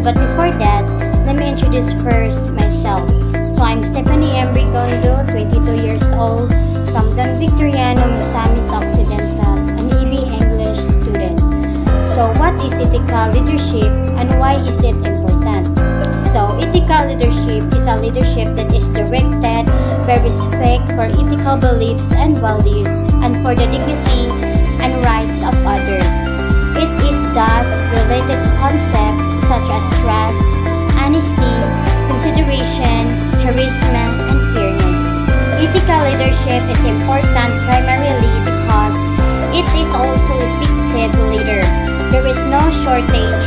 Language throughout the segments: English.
but before that, let me introduce first myself. So I'm Stephanie M. Rigondo, 22 years old, from Don Victoriano, Misamis Occidental, an EB English student. So what is ethical leadership and why is it important? So ethical leadership is a leadership that is directed by respect for ethical beliefs and values and for the dignity and rights of others. It is thus related to concepts such as trust, honesty, consideration, charisma, and fairness. Ethical leadership is important primarily because it is also effective leader. There is no shortage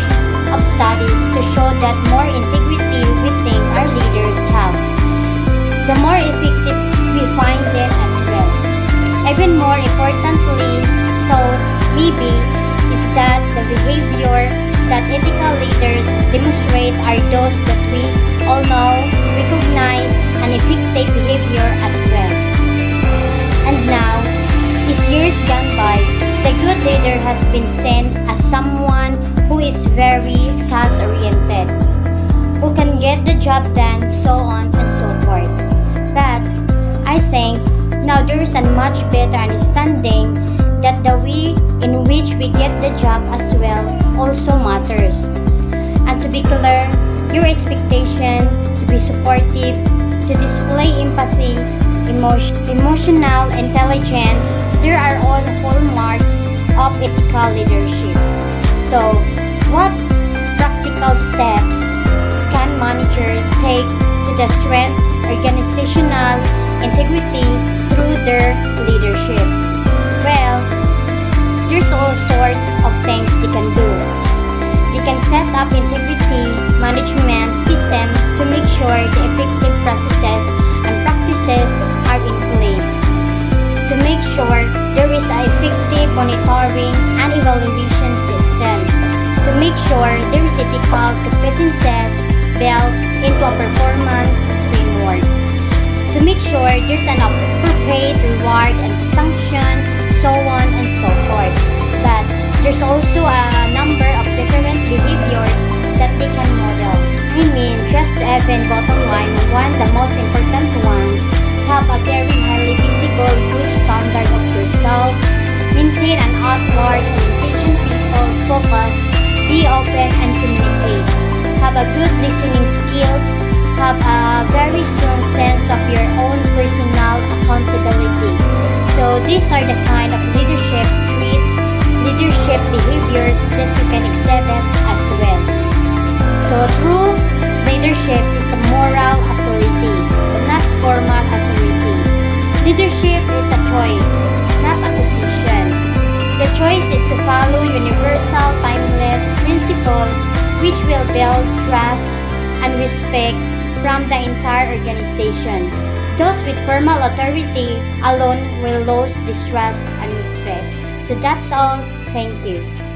of studies to show that more integrity we think our leaders have, the more effective we find them as well. Even more importantly, so maybe, is that the behavior that ethical leaders demonstrate are those that we all know, recognize, and effective behavior as well. And now, as years gone by, the good leader has been seen as someone who is very task-oriented, who can get the job done, so on and so forth. But I think now there is a much better understanding that the way in which we get the job as well also matters. And to be clear, your expectation to be supportive, to display empathy, emotional intelligence, there are all hallmarks of ethical leadership. So, what practical steps can managers take to the strength organizational integrity through their leadership? Well, there's all sorts of things they can do. They can set up integrity management system to make sure the effective processes and practices are in place. To make sure there is an effective monitoring and evaluation system. To make sure there is ethical competences built into a performance framework. To make sure there's an appropriate reward and sanction, so on and so forth. But there's also a number of different behaviors that they can model. I mean, just even bottom line, one of the most important ones, have a very highly visible good standard of yourself, maintain an outward orientation, people, focus, be open and communicate, have a good listening skills, have a very strong sense of your own personal accountability. So these are the kind of leadership traits, leadership behaviors that you can exhibit as well. So true leadership is a moral authority, not formal authority. Leadership is a choice, not a position. The choice is to follow universal, timeless principles which will build trust and respect from the entire organization. Those with formal authority alone will lose this trust and respect. So that's all. Thank you.